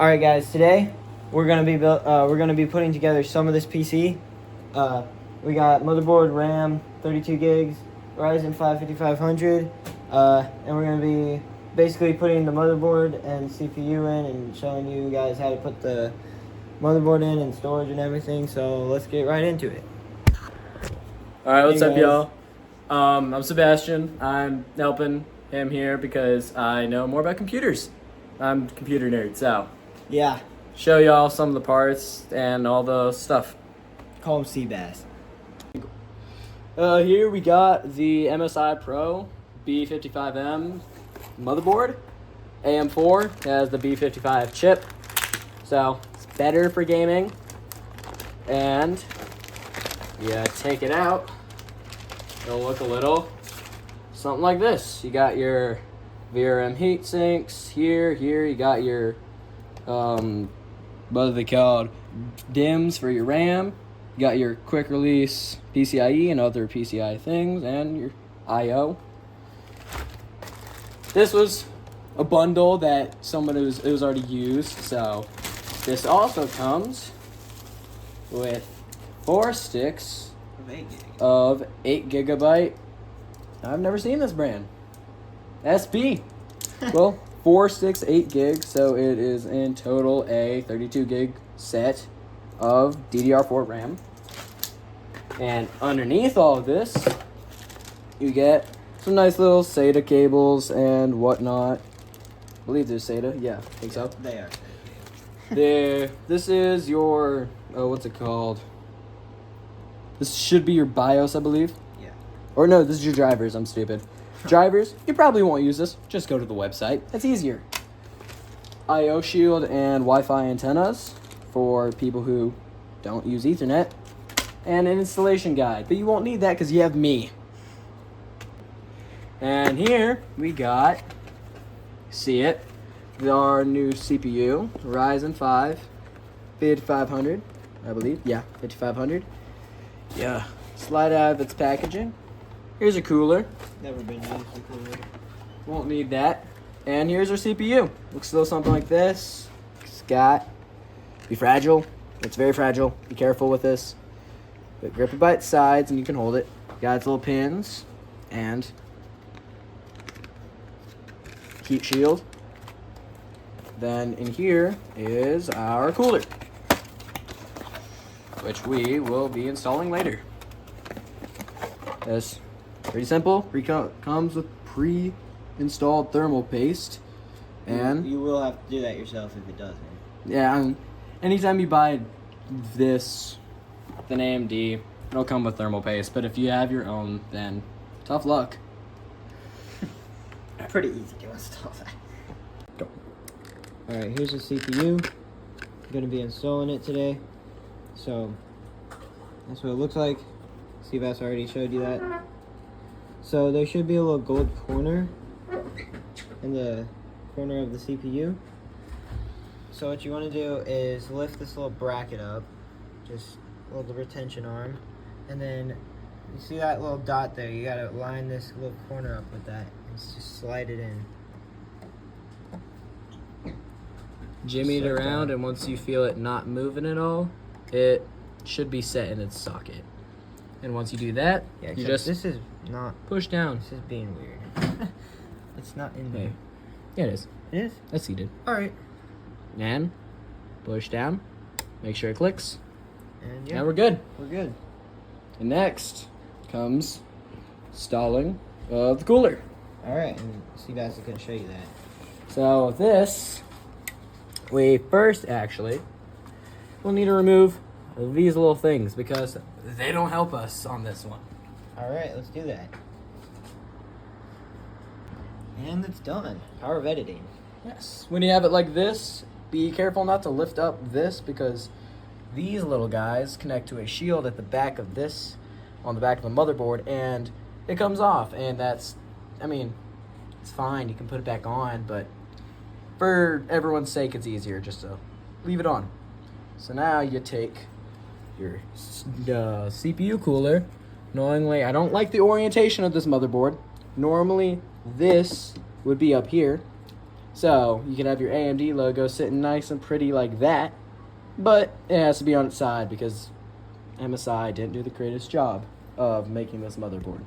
All right, guys. Today we're gonna be putting together some of this PC. We got motherboard, RAM, 32 gigs, Ryzen 5 5500, and we're gonna be basically putting the motherboard and CPU in and showing you guys how to put the motherboard in and storage and everything. So let's get right into it. All right, what's Hey, up, guys. y'all? I'm Sebastian. I'm helping him here because I know more about computers. I'm a computer nerd, so Yeah, show y'all some of the parts and all the stuff. call him Seabass. Here we got the MSI Pro B55M motherboard. AM4 has the B55 chip, so it's better for gaming. And you take it out, it'll look a little something like this. You got your VRM heat sinks here. You got your what are they called? DIMMs for your RAM. You got your quick release PCIe and other PCI things, and your I/O. This was a bundle that it was already used, so this also comes with 4 sticks of 8 gigabyte. I've never seen this brand. SB. Well, 4 sticks, 8 gigs, so it is in total a 32 gig set of DDR4 RAM. And underneath all of this, you get some nice little SATA cables and whatnot. I believe there's SATA. Yeah, I think so. They are. This is your, what's it called? This should be your BIOS, I believe. Yeah. Or no, this is your drivers. I'm stupid. Drivers, you probably won't use this. Just go to the website. It's easier. I/O shield and Wi-Fi antennas for people who don't use Ethernet. And an installation guide. But you won't need that because you have me. And here we got, see it, our new CPU, Ryzen 5 5500, I believe. Yeah, 5500. Yeah, slide out of its packaging. Here's a cooler. Never been used before. Won't need that. And here's our CPU. Looks a little something like this. It's got, be fragile. It's very fragile. Be careful with this. But grip it by its sides and you can hold it. Got its little pins and heat shield. Then in here is our cooler, which we will be installing later. It's pretty simple. Comes with pre-installed thermal paste, and You will have to do that yourself if it doesn't. yeah, anytime you buy this, an AMD, it'll come with thermal paste. But if you have your own, then tough luck. Pretty easy to install that. Go. Alright, here's the CPU. I'm going to be installing it today. So, that's what it looks like. Seabass already showed you that. So, there should be a little gold corner in the corner of the CPU. So, what you want to do is lift this little bracket up. Just a little retention arm. And then, you see that little dot there? You got to line this little corner up with that. And just slide it in. Jimmy it Just like around, that. and once you feel it not moving at all, it should be set in its socket. And once you do that, Yeah, you except just this is not. push down. This is being weird. It's not in Hey. there. Yeah, it is. It is? That's seated. Alright. And push down. Make sure it clicks. And yeah, Now we're good. we're good. And next comes installing the cooler. Alright, and Seabass is going to show you that. So this, we first actually will need to remove these little things because they don't help us on this one. Alright, let's do that. And it's done. Power of editing. Yes. When you have it like this, be careful not to lift up this because these little guys connect to a shield at the back of this, on the back of the motherboard, and it comes off. And that's, I mean, it's fine. You can put it back on, but for everyone's sake, it's easier just to leave it on. So now you take your CPU cooler. Knowingly, I don't like the orientation of this motherboard. Normally, this would be up here, So you can have your AMD logo sitting nice and pretty like that, but it has to be on its side because MSI didn't do the greatest job of making this motherboard.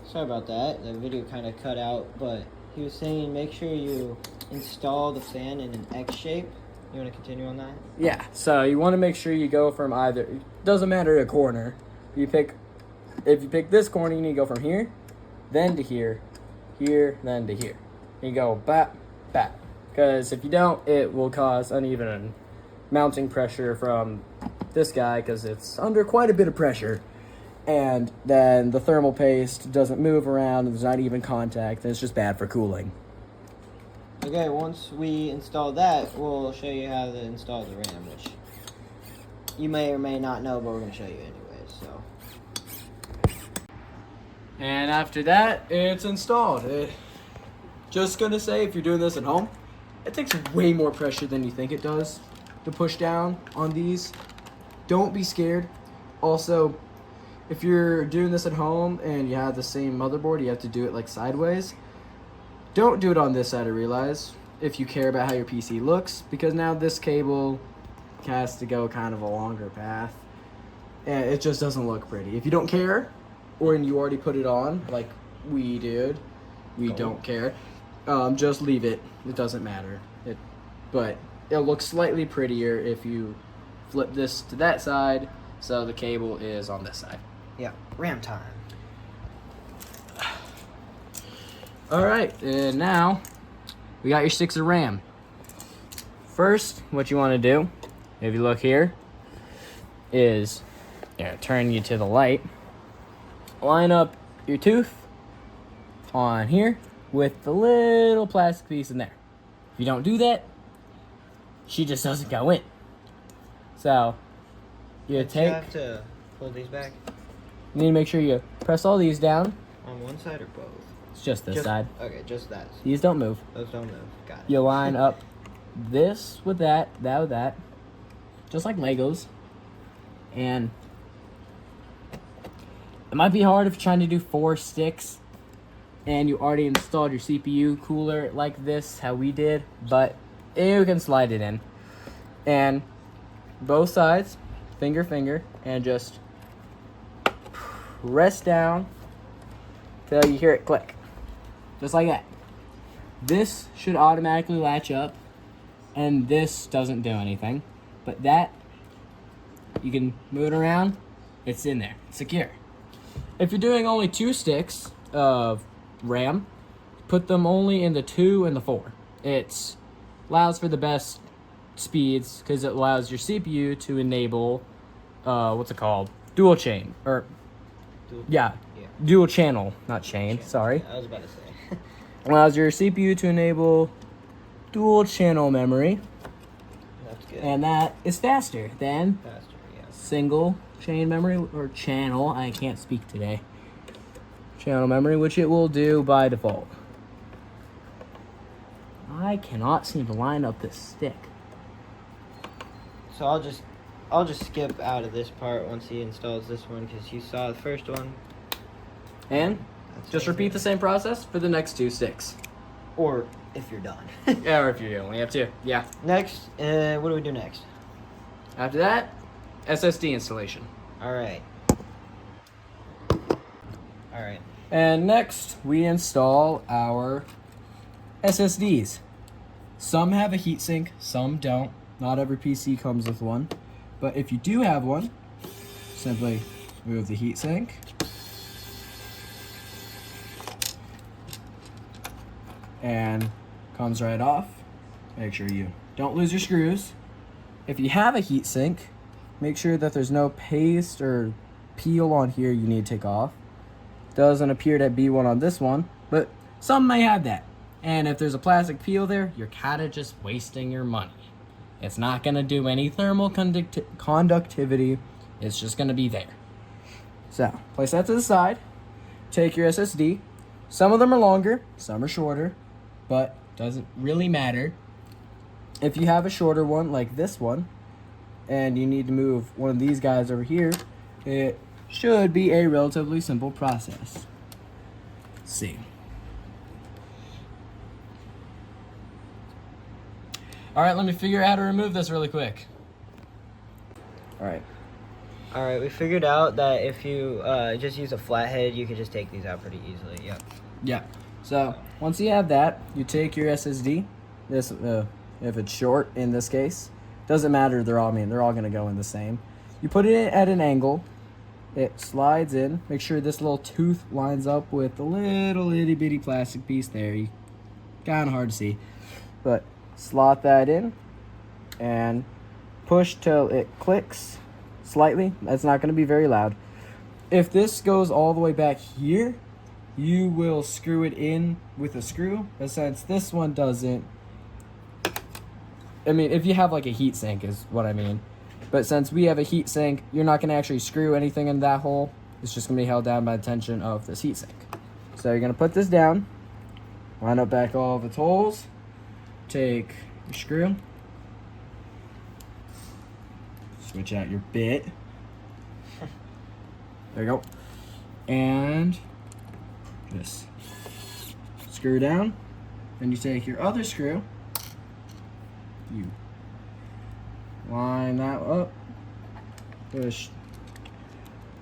Sorry about that. The video kind of cut out, but he was saying make sure you install the fan in an X shape. You want to continue on that? Yeah, so you want to make sure you go from either, it doesn't matter a corner. If you pick this corner, you need to go from here, then to here, here, then to here. You go back, back. Because if you don't, it will cause uneven mounting pressure from this guy because it's under quite a bit of pressure. And then the thermal paste doesn't move around and there's not even contact, and it's just bad for cooling. Okay, once we install that, we'll show you how to install the RAM, which you may or may not know, but we're going to show you anyways, so. And after that, it's installed. Just gonna say, if you're doing this at home, it takes way more pressure than you think it does to push down on these. Don't be scared. Also, if you're doing this at home and you have the same motherboard, you have to do it like sideways. Don't do it on this side, I realize, if you care about how your PC looks, because now this cable has to go kind of a longer path, and it just doesn't look pretty. If you don't care, or you already put it on, like we did, we don't care, just leave it. It doesn't matter. But it'll look slightly prettier if you flip this to that side, so the cable is on this side. Yeah, RAM time. All right, and now we got your sticks of RAM. First, what you want to do, if you look here, is turn you to the light. Line up your tooth on here with the little plastic piece in there. If you don't do that, she just doesn't go in. So you You have to pull these back need to make sure you press all these down. on one side or both? It's just this side. Okay, just that. These don't move. Those don't move. Got it. You line up this with that with that, just like Legos. And it might be hard if you're trying to do 4 sticks and you already installed your CPU cooler like this, how we did, but you can slide it in. And both sides, finger, and just press down till you hear it click. Just like that. This should automatically latch up, and this doesn't do anything. But that, you can move it around, it's in there, it's secure. If you're doing only 2 sticks of RAM, put them only in the 2 and the 4. It allows for the best speeds because it allows your CPU to enable, what's it called? Dual chain, or dual channel, not chain, sorry. I was about to say. Allows your CPU to enable dual channel memory. That's good. And that is faster than Faster, yeah. single chain memory, or channel, I can't speak today. Channel memory, which it will do by default. I cannot seem to line up this stick. So I'll just skip out of this part once he installs this one because you saw the first one. And just repeat the same process for the next 2 sticks. Or if you're done. Yeah, or if you only have 2. Yeah. Next, what do we do next? After that, SSD installation. All right. And next, we install our SSDs. Some have a heatsink, some don't. Not every PC comes with one. But if you do have one, simply remove the heatsink. And comes right off. Make sure you don't lose your screws. If you have a heatsink, make sure that there's no paste or peel on here you need to take off. Doesn't appear to be one on this one, but some may have that. And if there's a plastic peel there, you're kind of just wasting your money. It's not going to do any thermal conductivity. It's just going to be there. So, place that to the side. Take your SSD. Some of them are longer, some are shorter, but doesn't really matter. If you have a shorter one like this one, and you need to move one of these guys over here, it should be a relatively simple process. see. All right, let me figure out how to remove this really quick. All right. All right, we figured out that if you just use a flathead, you can just take these out pretty easily. Yep. Yeah. So once you have that, you take your SSD. This, if it's short in this case, doesn't matter. They're all gonna go in the same. You put it at an angle. It slides in. Make sure this little tooth lines up with the little itty bitty plastic piece there. Kind of hard to see, but slot that in and push till it clicks slightly. That's not going to be very loud. If this goes all the way back here, you will screw it in with a screw. But since this one doesn't, I mean, if you have like a heat sink is what I mean. But since we have a heat sink, you're not going to actually screw anything in that hole. It's just going to be held down by the tension of this heat sink. So you're going to put this down, line up back all of its holes, take your screw, switch out your bit. There you go. And just screw down. Then you take your other screw, you line that up, push,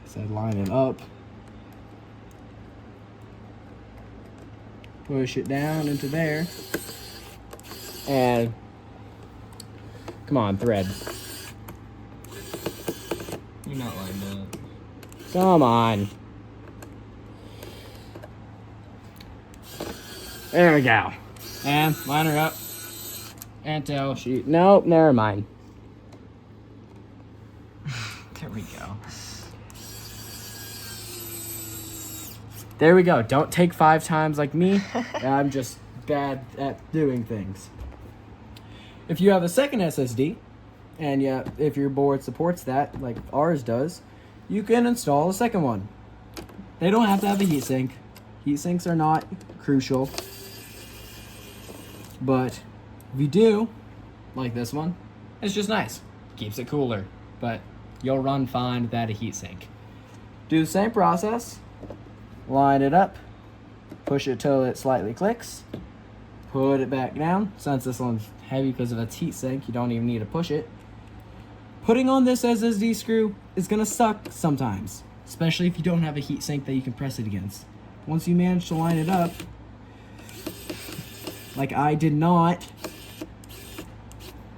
said line it up, push it down into there, and come on, thread. You're not lined up. Come on. There we go. And line her up until she, nope, never mind. There we go. There we go. Don't take 5 times like me. I'm just bad at doing things. If you have a second SSD, and yeah, if your board supports that, like ours does, you can install a second one. They don't have to have a heatsink. Heatsinks are not crucial. But if you do, like this one, it's just nice. Keeps it cooler. But you'll run fine without a heatsink. Do the same process. Line it up. Push it till it slightly clicks. Put it back down. Since this one's heavy because of its heatsink, you don't even need to push it. Putting on this SSD screw is going to suck sometimes. Especially if you don't have a heatsink that you can press it against. Once you manage to line it up, like I did not.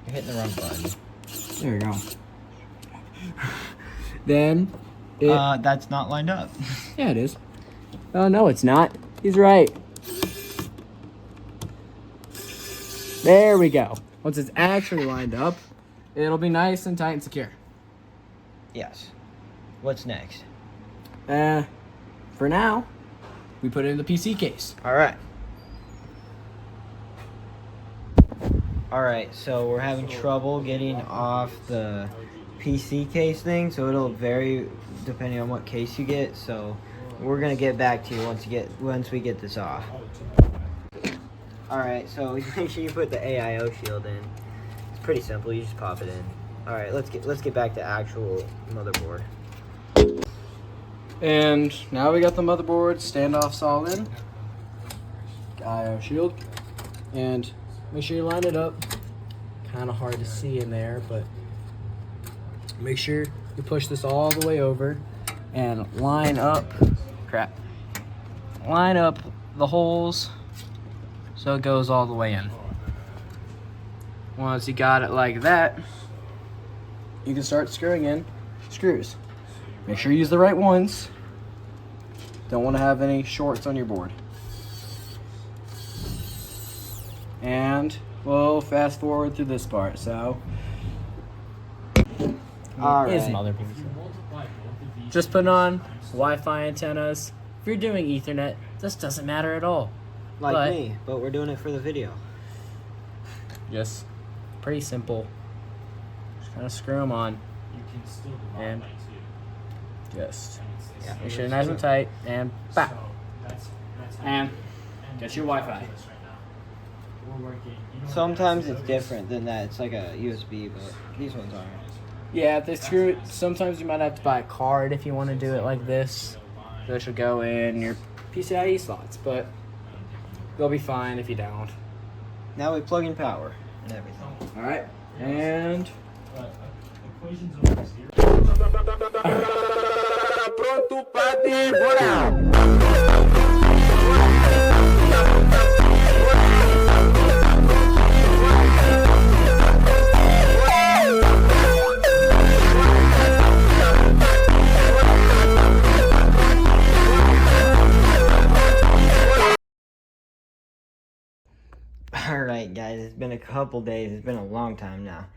You're hitting the wrong button. There you go. Then it, that's not lined up. yeah, it is. Oh, no, it's not. He's right. There we go. Once it's actually lined up, it'll be nice and tight and secure. Yes. What's next? For now, we put it in the PC case. All right. All right, so we're having trouble getting off the PC case thing, so it'll vary depending on what case you get. So we're gonna get back to you once we get this off. All right, so make sure you put the AIO shield in. It's pretty simple. You just pop it in. All right, let's get back to actual motherboard. And now we got the motherboard standoffs all in. IO shield. And make sure you line it up. Kind of hard to see in there, but make sure you push this all the way over and line up. Crap. Line up the holes so it goes all the way in. Once you got it like that, you can start screwing in screws. Make sure you use the right ones. Don't want to have any shorts on your board. And we'll fast forward through this part. So, All is right. mother just put on Wi-Fi antennas. If you're doing Ethernet, this doesn't matter at all. Like me, but we're doing it for the video. Just pretty simple. Just kind of screw them on. And just make sure they're nice and tight. And bam. And get your Wi-Fi. Sometimes it's different than that. It's like a USB, but these ones aren't. Yeah, if they screw it, sometimes you might have to buy a card if you want to do it like this. So it should go in your PCIe slots, but they'll be fine if you don't. Now we plug in power and everything. All right, and Equations over zero. Pronto pra devorar. Alright guys, it's been a couple days, it's been a long time now.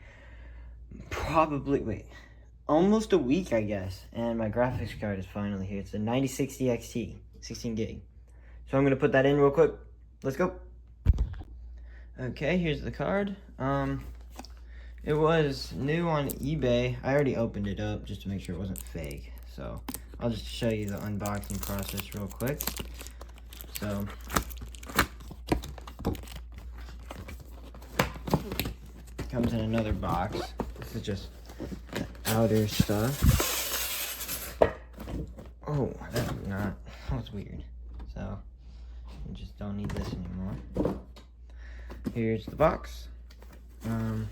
Almost a week I guess, and my graphics card is finally here. It's a 9060 XT, 16 gig. So I'm gonna put that in real quick. Let's go. Okay, here's the card. It was new on eBay. I already opened it up just to make sure it wasn't fake. So I'll just show you the unboxing process real quick. So comes in another box. This is just the outer stuff. Oh, that was weird. So we just don't need this anymore. Here's the box. Comes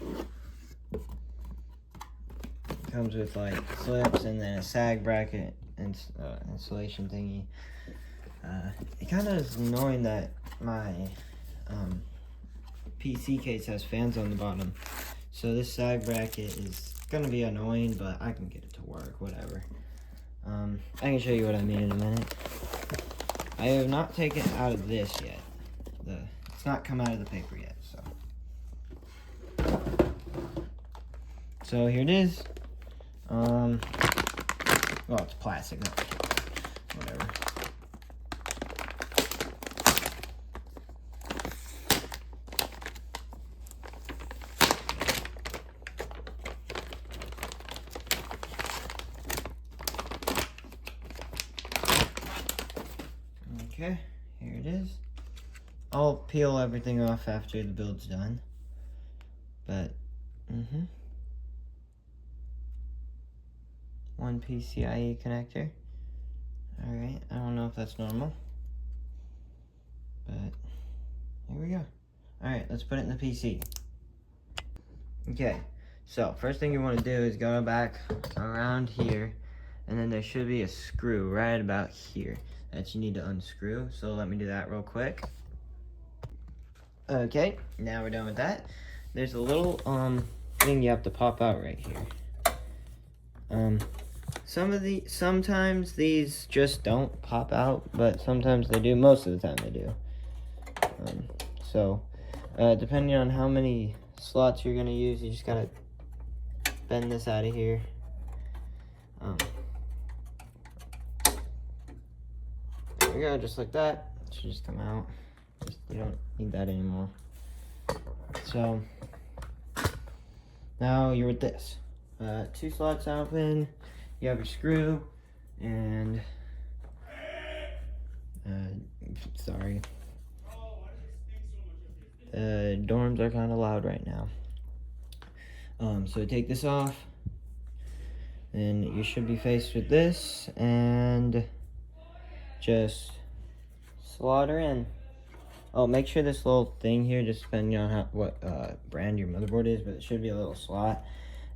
with like clips and then a sag bracket and insulation thingy. It kind of is annoying that my PC case has fans on the bottom, so this sag bracket is gonna be annoying, but I can get it to work, whatever. I can show you what I mean in a minute. I have not taken it out of this yet. It's not come out of the paper yet, so here it is. Well, it's plastic, no, whatever. Okay, here it is. I'll peel everything off after the build's done. But, one PCIe connector. Alright, I don't know if that's normal, but here we go. Alright, let's put it in the PC. Okay, so first thing you want to do is go back around here, and then there should be a screw right about here that you need to unscrew. So let me do that real quick. Okay, now we're done with that. There's a little thing you have to pop out right here. Sometimes these just don't pop out, but sometimes they do. Most of the time they do. Depending on how many slots you're gonna use, you just gotta bend this out of here. There we go, just like that. It should just come out. You don't need that anymore. So now you're with this. 2 slots open. You have your screw, and sorry. Dorms are kind of loud right now. So take this off, and you should be faced with this, and just slot her in. Oh, make sure this little thing here, just depending on what brand your motherboard is, but it should be a little slot,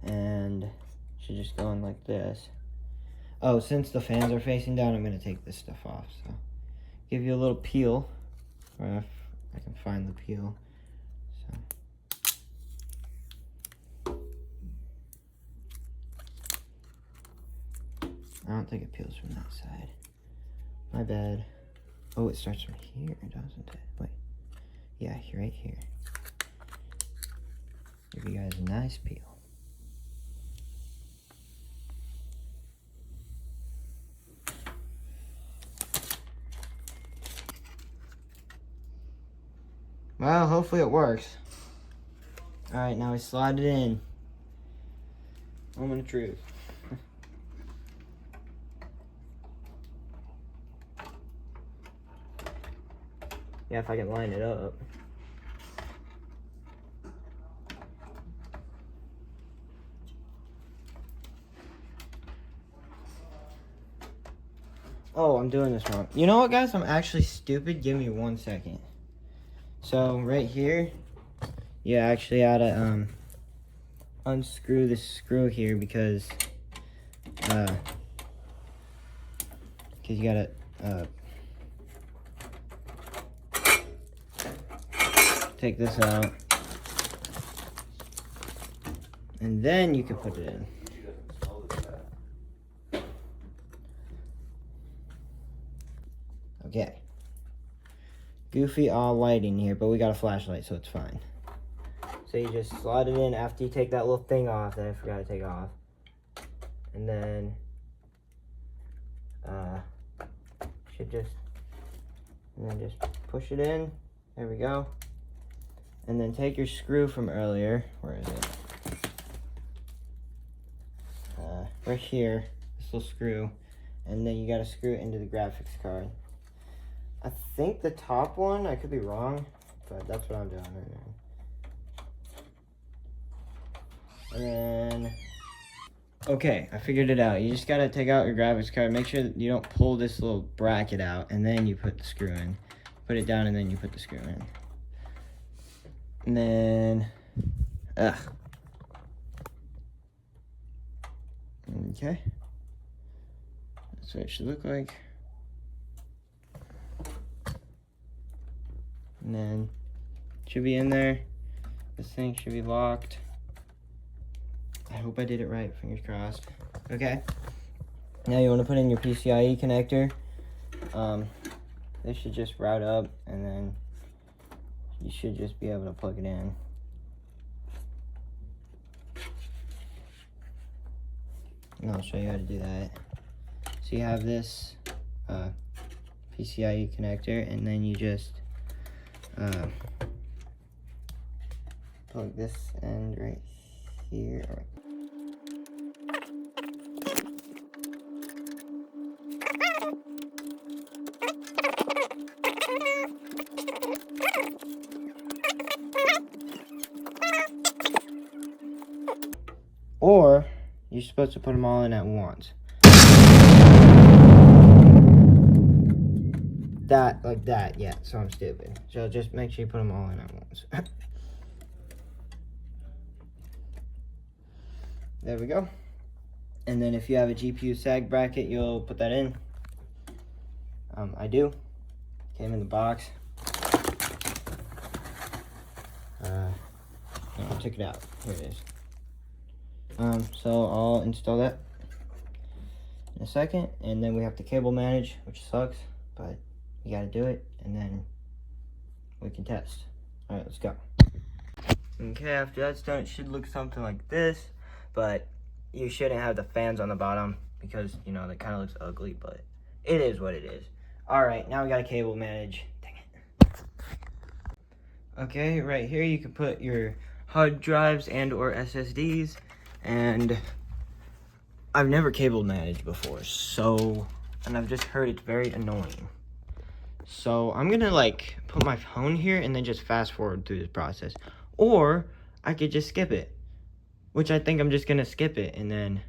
and it should just go in like this. Oh, since the fans are facing down, I'm going to take this stuff off. So, give you a little peel, or if I can find the peel. So, I don't think it peels from that side. My bad. Oh, it starts from here, doesn't it? Wait. Yeah, right here. Give you guys a nice peel. Well, hopefully it works. Alright, now we slide it in. Moment of truth. Yeah, if I can line it up. Oh, I'm doing this wrong. You know what, guys? I'm actually stupid. Give me 1 second. So, right here, you actually gotta, unscrew this screw here because you gotta, take this out. And then you can put it in. Okay. Goofy all lighting here, but we got a flashlight, so it's fine. So you just slide it in after you take that little thing off that I forgot to take off. And then, just push it in. There we go. And then take your screw from earlier. Where is it? Right here, this little screw. And then you gotta screw it into the graphics card. I think the top one, I could be wrong, but that's what I'm doing right now. And then, okay, I figured it out. You just gotta take out your graphics card. Make sure that you don't pull this little bracket out, and then you put the screw in. Put it down, and then you put the screw in. And then, okay. That's what it should look like. And then, it should be in there. This thing should be locked. I hope I did it right, fingers crossed. Okay. Now you want to put in your PCIe connector. This should just route up, and then you should just be able to plug it in. And I'll show you how to do that. So you have this PCIe connector, and then you just plug this end right here. Or you're supposed to put them all in at once. That, like that, yeah, so I'm stupid. So just make sure you put them all in at once. There we go. And then if you have a GPU sag bracket, you'll put that in. I do. Came in the box. No, I took it out. Here it is. So I'll install that in a second, and then we have to cable manage, which sucks, but you gotta do it, and then we can test. All right, let's go. Okay, after that's done, it should look something like this, but you shouldn't have the fans on the bottom because, you know, that kind of looks ugly, but it is what it is. All right, now we gotta cable manage. Dang it. Okay, right here you can put your hard drives and or SSDs, and I've never cable managed before, and I've just heard it's very annoying. So I'm gonna like put my phone here and then just fast forward through this process. Or I could just skip it, which I think I'm just gonna skip it and then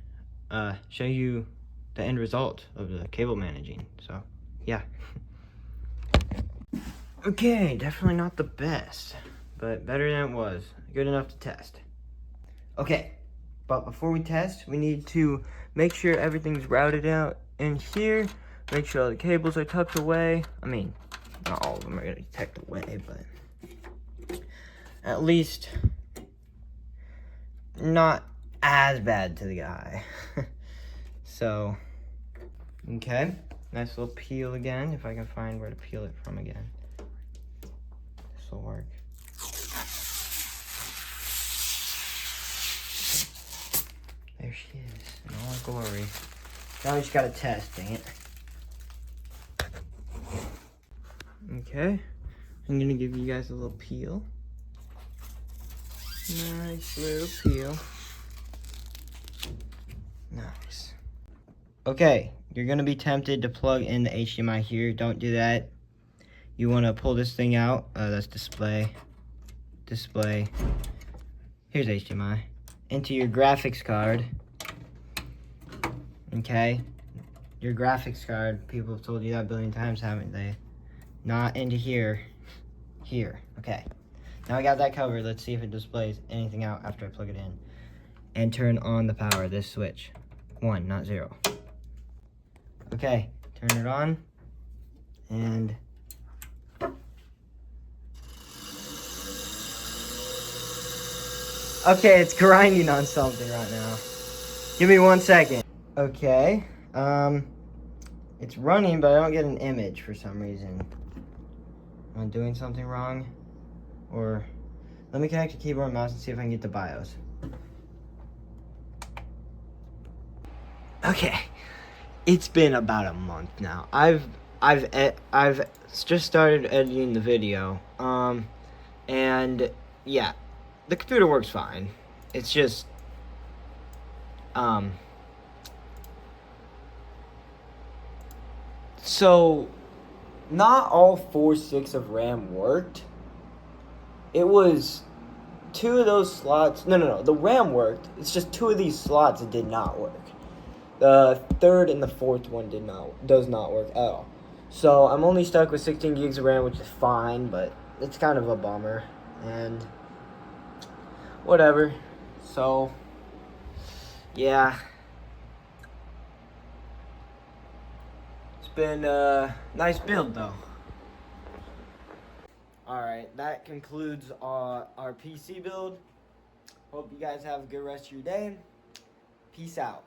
show you the end result of the cable managing. So yeah. Okay, definitely not the best, but better than it was. Good enough to test. Okay, but before we test, we need to make sure everything's routed out in here. Make sure all the cables are tucked away. I mean, not all of them are gonna be tucked away, but at least not as bad to the eye. So, okay, nice little peel again, if I can find where to peel it from again. This will work. There she is, in all her glory. Now we just gotta test, dang it. Okay, I'm gonna give you guys a little peel. Nice little peel. Nice. Okay, you're gonna be tempted to plug in the HDMI here. Don't do that. You wanna pull this thing out. That's display. Here's HDMI. Into your graphics card. Okay. your graphics card. People have told you that a billion times, haven't they? Not into here. Here. Okay. Now I got that covered. Let's see if it displays anything out after I plug it in. And turn on the power, this switch. 1, not 0. Okay, turn it on. And okay, it's grinding on something right now. Give me 1 second. Okay, it's running, but I don't get an image for some reason. Am I doing something wrong? Or, let me connect the keyboard and mouse and see if I can get the BIOS. Okay, it's been about a month now. I've just started editing the video, and yeah, the computer works fine. It's just, so not all 4 sticks of RAM worked. It was 2 of those slots. No. The RAM worked. It's just 2 of these slots that did not work. The 3rd and the 4th one does not work at all. So I'm only stuck with 16 gigs of RAM, which is fine, but it's kind of a bummer. And whatever. So yeah, it's been a nice build though. Alright, that concludes our PC build. Hope you guys have a good rest of your day. Peace out.